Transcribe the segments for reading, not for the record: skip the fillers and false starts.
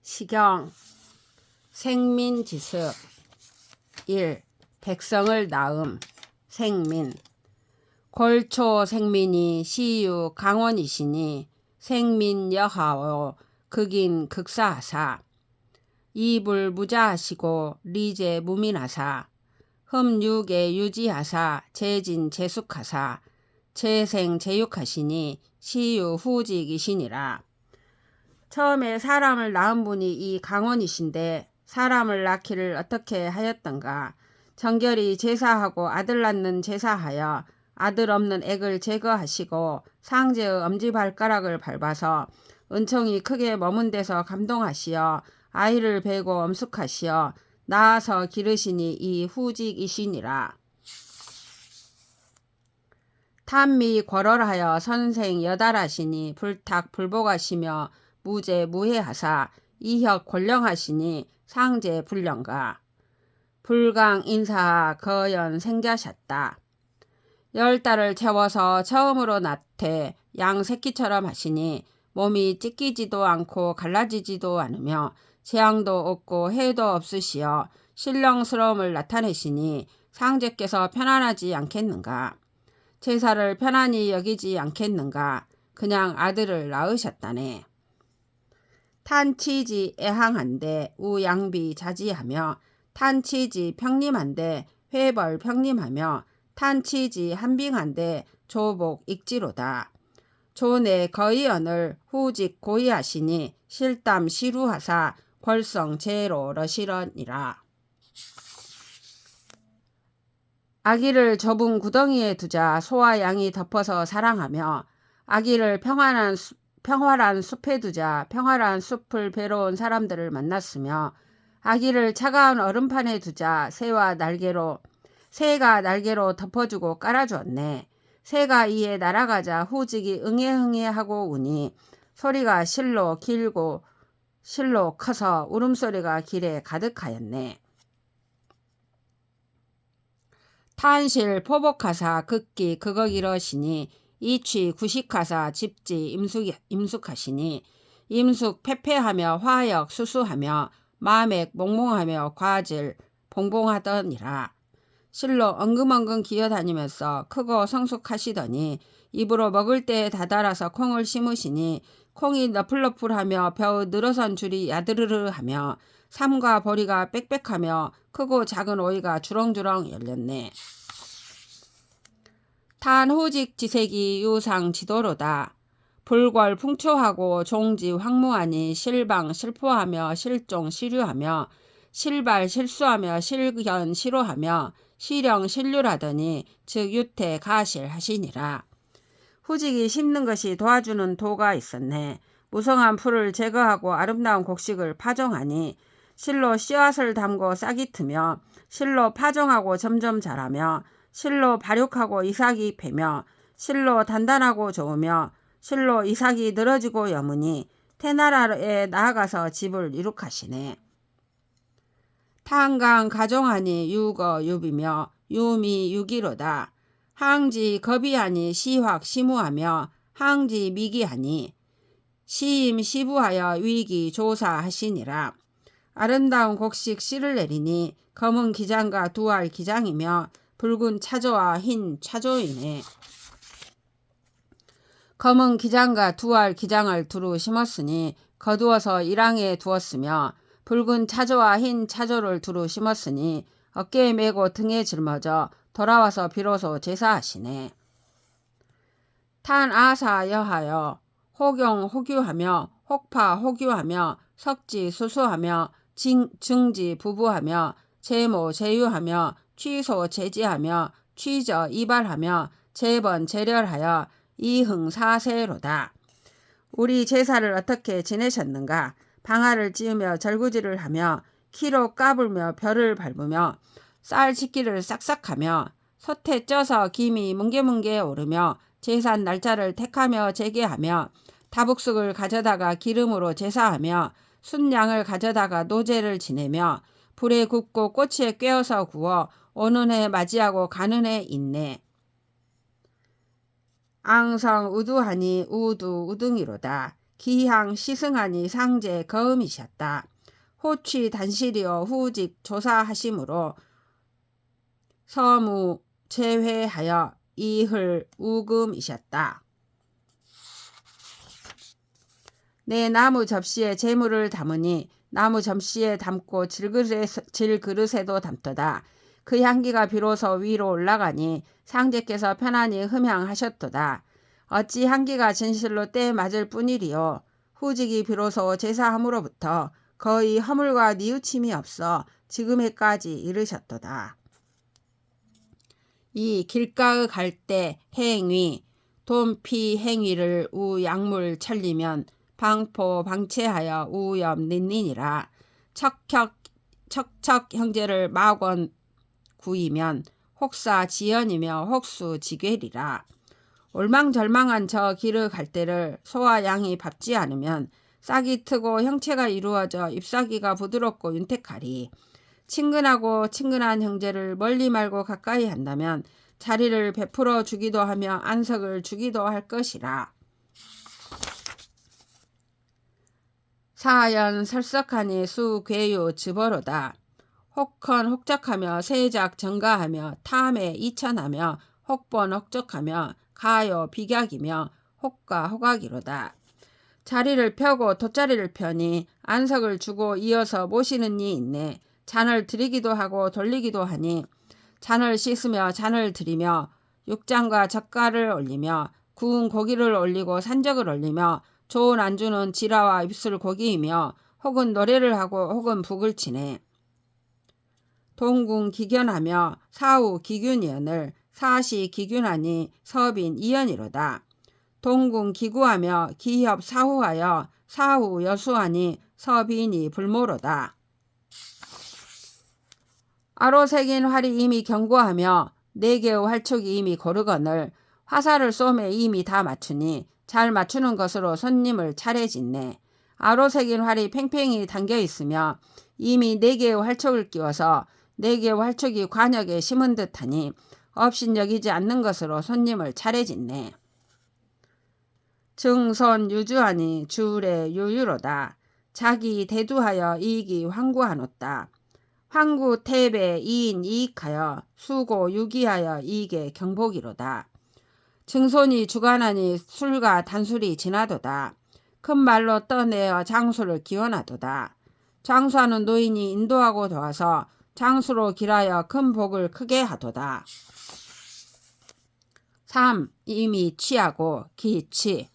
시경 생민지습 1. 백성을 낳음 생민 골초 생민이 시유 강원이시니 생민여하오 극인 극사하사 이불 무자하시고 리제 무민하사 흠육에 유지하사 재진 재숙하사 재생 재육하시니 시유 후직이시니라. 처음에 사람을 낳은 분이 이 강원이신데 사람을 낳기를 어떻게 하였던가. 정결히 제사하고 아들 낳는 제사하여 아들 없는 액을 제거하시고 상제의 엄지발가락을 밟아서 은총이 크게 머문 데서 감동하시어 아이를 베고 엄숙하시어 낳아서 기르시니 이 후직이시니라. 탐미 궐얼하여 선생 여달하시니 불탁 불복하시며 무제 무해하사 이혁 권령하시니 상제 불령가 불강 인사하 거연 생자셨다. 10달을 채워서 처음으로 낳되 양 새끼처럼 하시니 몸이 찢기지도 않고 갈라지지도 않으며 재앙도 없고 해도 없으시어 신령스러움을 나타내시니 상제께서 편안하지 않겠는가. 제사를 편안히 여기지 않겠는가. 그냥 아들을 낳으셨다네. 탄치지 애항한데 우양비 자지하며 탄치지 평림한데 회벌 평림하며 탄치지 한빙한데 조복 익지로다. 조내 거의언을 후직 고의하시니 실담 시루하사 벌성 제로 러시런이라. 아기를 좁은 구덩이에 두자 소와 양이 덮어서 사랑하며 아기를 평활한 숲에 두자 평활한 숲을 배로운 사람들을 만났으며 아기를 차가운 얼음판에 두자 새가 날개로 덮어주고 깔아주었네. 새가 이에 날아가자 후직이 응애응애하고 우니 소리가 실로 길고 실로 커서 울음소리가 길에 가득하였네. 탄실 포복하사 극기 극억이러시니 이취 구식하사 집지 임숙하시니 임숙 패패하며 화역 수수하며 마맥 몽몽하며 과질 봉봉하더니라. 실로 엉금엉금 기어다니면서 크고 성숙하시더니 입으로 먹을 때에 다다라서 콩을 심으시니 콩이 너플너플하며 벼의 늘어선 줄이 야드르르하며 삼과 보리가 빽빽하며 크고 작은 오이가 주렁주렁 열렸네. 탄후직 지색이 유상 지도로다. 불궐 풍초하고 종지 황무하니 실방 실포하며 실종 시류하며 실발 실수하며 실견 시로하며 시령 신류라더니 즉 유태 가실 하시니라. 후직이 심는 것이 도와주는 도가 있었네. 무성한 풀을 제거하고 아름다운 곡식을 파종하니 실로 씨앗을 담고 싹이 트며 실로 파종하고 점점 자라며 실로 발육하고 이삭이 패며 실로 단단하고 좋으며 실로 이삭이 늘어지고 여무니 태나라에 나아가서 집을 이룩하시네. 탄강 가종하니 유거 유비며 유미 유기로다. 항지 거비하니 시확 시무하며 항지 미기하니 시임 시부하여 위기 조사하시니라. 아름다운 곡식 씨를 내리니 검은 기장과 두알 기장이며 붉은 차조와 흰 차조이네. 검은 기장과 두알 기장을 두루 심었으니 거두어서 일항에 두었으며 붉은 차조와 흰 차조를 두루 심었으니 어깨에 메고 등에 짊어져 돌아와서 비로소 제사하시네. 탄 아사 여하여 호경 호규하며 혹파 호규하며 석지 수수하며 증지 부부하며 제모 제유하며 취소 제지하며 취저 이발하며 재번 재렬하여 이흥사세로다. 우리 제사를 어떻게 지내셨는가. 방아를 찧으며 절구질을 하며 키로 까불며 별을 밟으며 쌀 씻기를 싹싹하며 솥에 쪄서 김이 뭉게뭉게 오르며 제산 날짜를 택하며 제게하며 다북숙을 가져다가 기름으로 제사하며 순양을 가져다가 노제를 지내며 불에 굽고 꼬치에 꿰어서 구워 오는 해 맞이하고 가는 해 있네. 앙성 우두하니 우두 우등이로다. 기향 시승하니 상제 거음이셨다. 호취 단실이요 후직 조사하심으로 서무 제회하여 이흘 우금이셨다. 내 나무 접시에 재물을 담으니 나무 접시에 담고 질그릇에도 담도다. 그 향기가 비로소 위로 올라가니 상제께서 편안히 흠향하셨도다. 어찌 향기가 진실로 때 맞을 뿐이리요. 후직이 비로소 제사함으로부터 거의 허물과 뉘우침이 없어 지금에까지 이르셨도다. 이 길가의 갈대 행위 돈피 행위를 우 약물 찰리면 방포 방체하여 우염 닌닌이라. 척척 형제를 막원 구이면 혹사 지연이며 혹수 지괴리라. 올망절망한 저 길을 갈 때를 소와 양이 밟지 않으면 싹이 트고 형체가 이루어져 잎사귀가 부드럽고 윤택하리. 친근하고 친근한 형제를 멀리 말고 가까이 한다면 자리를 베풀어 주기도 하며 안석을 주기도 할 것이라. 사연 설석하니 수괴유 즈버로다. 혹헌 혹적하며 세작 정가하며 탐에 이천하며 혹번 혹적하며 가요 비약이며 혹가 호각이로다. 자리를 펴고 돗자리를 펴니 안석을 주고 이어서 모시는 이 있네. 잔을 드리기도 하고 돌리기도 하니 잔을 씻으며 잔을 드리며 육장과 젓갈을 올리며 구운 고기를 올리고 산적을 올리며 좋은 안주는 지라와 입술 고기이며 혹은 노래를 하고 혹은 북을 치네. 동궁 기견하며 사후 기균이언을 사시 기균하니 서빈 이연이로다. 동궁 기구하며 기협 사후하여 사후 여수하니 서빈이 불모로다. 아로새긴 활이 이미 경고하며 네 개의 활촉이 이미 고르거늘 화살을 쏘매 이미 다 맞추니 잘 맞추는 것으로 손님을 차례짓네. 아로새긴 활이 팽팽히 당겨 있으며 이미 네 개의 활촉을 끼워서 네 개의 활촉이 관역에 심은 듯하니 업신여기지 않는 것으로 손님을 차례짓네. 증손 유주하니 주울의 유유로다. 자기 대두하여 이익이 황구하노다. 황구 태배 이인 이익하여 수고 유기하여 이익의 경복이로다. 증손이 주관하니 술과 단술이 지나도다. 큰 말로 떠내어 장수를 기원하도다. 장수하는 노인이 인도하고 도와서 장수로 길하여 큰 복을 크게 하도다. 3. 이미 취하고 기취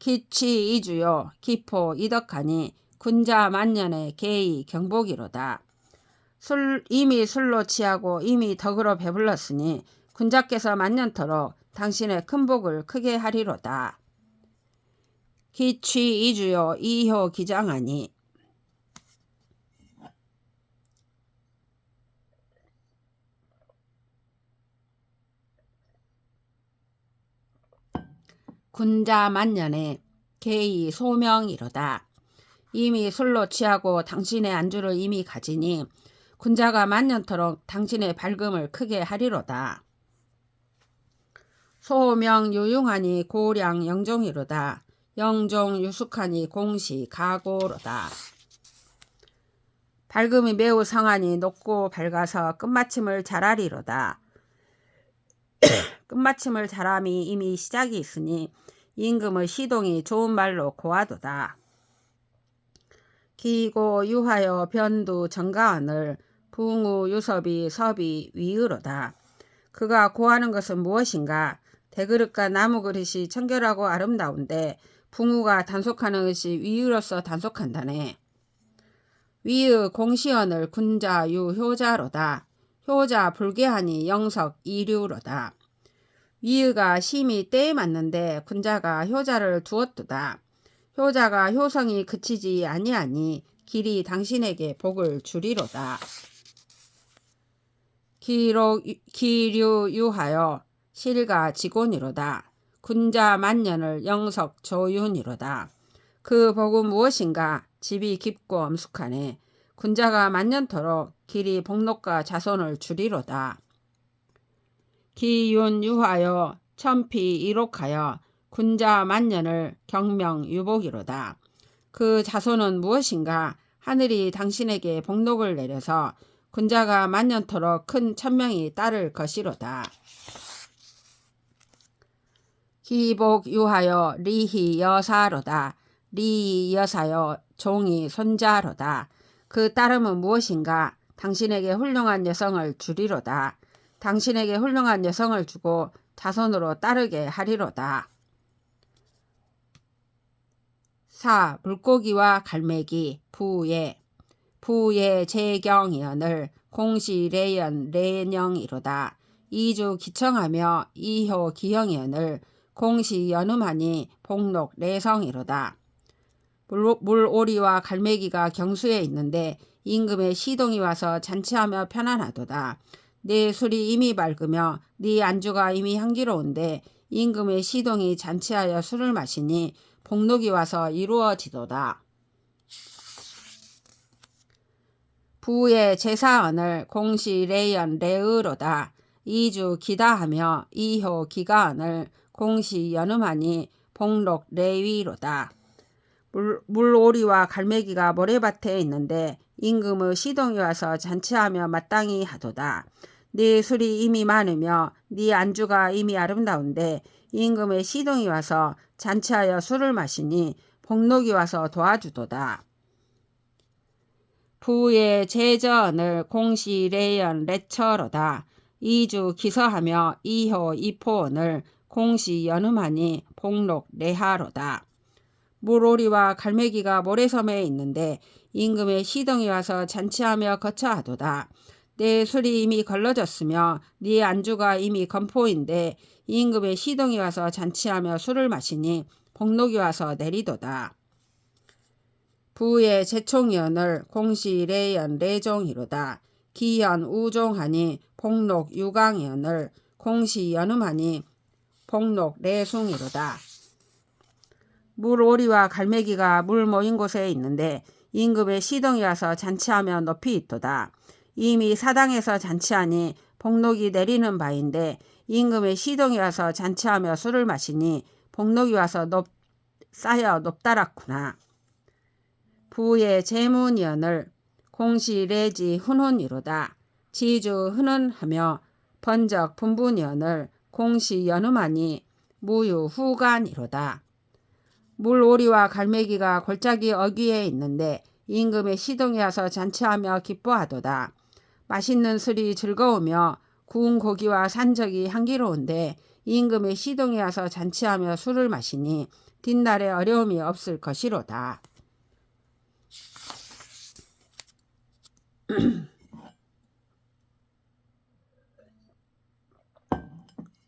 이주요 기포 이덕하니 군자 만년의 계의 경복이로다. 이미 술로 취하고 이미 덕으로 배불렀으니 군자께서 만년토록 당신의 큰 복을 크게 하리로다. 기취 이주요 이효 기장하니 군자 만년에 계의 소명이로다. 이미 술로 취하고 당신의 안주를 이미 가지니 군자가 만년토록 당신의 밝음을 크게 하리로다. 소명 유용하니 고량 영종이로다. 영종 유숙하니 공시 가고로다. 밝음이 매우 성하니 높고 밝아서 끝마침을 잘하리로다. 끝마침을 잘함이 이미 시작이 있으니 임금의 시동이 좋은 말로 고하도다. 기고 유하여 변두 정가언을 붕우 유섭이 섭이 위의로다. 그가 고하는 것은 무엇인가? 대그릇과 나무 그릇이 청결하고 아름다운데 붕우가 단속하는 것이 위의로서 단속한다네. 위의 공시언을 군자 유효자로다. 효자 불개하니 영석 이류로다. 위의가 심히 때에 맞는데 군자가 효자를 두었도다. 효자가 효성이 그치지 아니하니 길이 당신에게 복을 주리로다. 기류유하여 실가 직원이로다. 군자 만년을 영석 조윤이로다. 그 복은 무엇인가? 집이 깊고 엄숙하네. 군자가 만년토록 길이 복록과 자손을 주리로다. 기윤유하여 천피 이록하여 군자 만년을 경명 유복이로다. 그 자손은 무엇인가? 하늘이 당신에게 복록을 내려서 군자가 만년토록 큰 천명이 따를 것이로다. 기복 유하여 리히 여사로다. 리 여사여 종이 손자로다. 그 따름은 무엇인가? 당신에게 훌륭한 여성을 주리로다. 당신에게 훌륭한 여성을 주고 자손으로 따르게 하리로다. 4. 물고기와 갈매기 부의 재경이언을 공시래연 래령이로다. 이주 기청하며 이효 기형이언을 공시연음하니 복록 래성이로다. 물오리와 갈매기가 경수에 있는데 임금의 시동이 와서 잔치하며 편안하도다. 내 술이 이미 맑으며 네 안주가 이미 향기로운데 임금의 시동이 잔치하여 술을 마시니 복록이 와서 이루어지도다. 부의 제사언을 공시래연 래의로다. 이주 기다하며 이효 기가언을 공시연음하니 복록 래위로다. 물오리와 갈매기가 모래밭에 있는데 임금의 시동이 와서 잔치하며 마땅히 하도다. 네 술이 이미 많으며 네 안주가 이미 아름다운데 임금의 시동이 와서 잔치하여 술을 마시니 복록이 와서 도와주도다. 부의 제전을 공시래연 래처로다. 이주 기서하며 이효 이포언을 공시연음하니 복록 래하로다. 물오리와 갈매기가 모래섬에 있는데 임금의 시동이 와서 잔치하며 거처하도다. 내 술이 이미 걸러졌으며 네 안주가 이미 건포인데 임금의 시동이 와서 잔치하며 술을 마시니 복록이 와서 내리도다. 부의 제총연을 공시래연 래종이로다. 기연 우종하니 복록 유강연을 공시연음하니 복록 래숭이로다. 물오리와 갈매기가 물 모인 곳에 있는데 임금의 시동이 와서 잔치하며 높이 있도다. 이미 사당에서 잔치하니 복록이 내리는 바인데 임금의 시동이 와서 잔치하며 술을 마시니 복록이 와서 쌓여 높다랗구나. 부의 제문연을 공시래지 훈훈이로다. 지주 훈훈하며 번적 분분연을 공시연음하니 무유 후간이로다. 물오리와 갈매기가 골짜기 어귀에 있는데 임금의 시동이 와서 잔치하며 기뻐하도다. 맛있는 술이 즐거우며 구운 고기와 산적이 향기로운데 임금의 시동이 와서 잔치하며 술을 마시니 뒷날에 어려움이 없을 것이로다.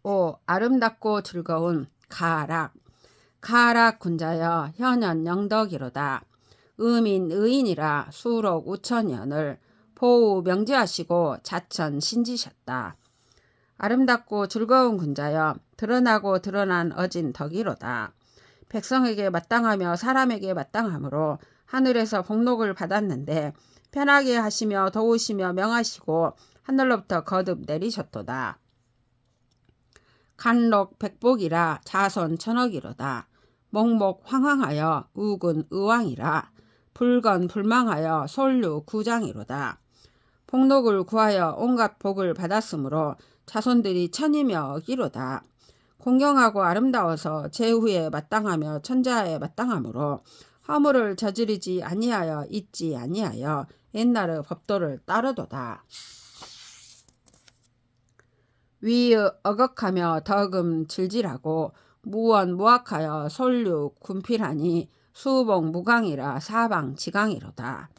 5. 아름답고 즐거운 가락. 가락 군자여 현연 영덕이로다. 의민 의인이라 수록 우천연을 보우 명제하시고 자천 신지셨다. 아름답고 즐거운 군자여 드러나고 드러난 어진 덕이로다. 백성에게 마땅하며 사람에게 마땅하므로 하늘에서 복록을 받았는데 편하게 하시며 도우시며 명하시고 하늘로부터 거듭 내리셨도다. 간록 백복이라 자손 천억이로다. 목목 황황하여 우군 의왕이라 불건 불망하여 솔류 구장이로다. 복록을 구하여 온갖 복을 받았으므로 자손들이 천이며 억이로다. 공경하고 아름다워서 제후에 마땅하며 천자에 마땅하므로 허물을 저지르지 아니하여 잊지 아니하여 옛날의 법도를 따르도다. 위의 어걱하며 덕음 질질하고 무원 무악하여 솔류 군필하니 수복 무강이라 사방 지강이로다.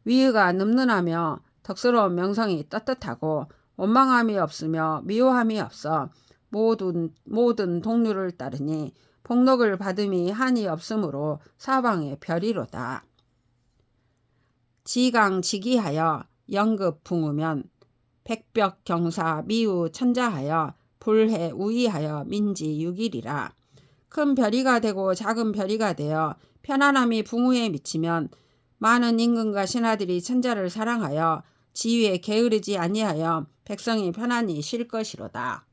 위의가 늠름하며 덕스러운 명성이 떳떳하고 원망함이 없으며 미워함이 없어 모든 동류를 따르니 복록을 받음이 한이 없으므로 사방의 별이로다. 지강지기하여 영급 붕우면 백벽 경사 미우 천자하여 불해 우이하여 민지 육일이라. 큰 별이가 되고 작은 별이가 되어 편안함이 붕우에 미치면 많은 임금과 신하들이 천자를 사랑하여 지위에 게으르지 아니하여 백성이 편안히 쉴 것이로다.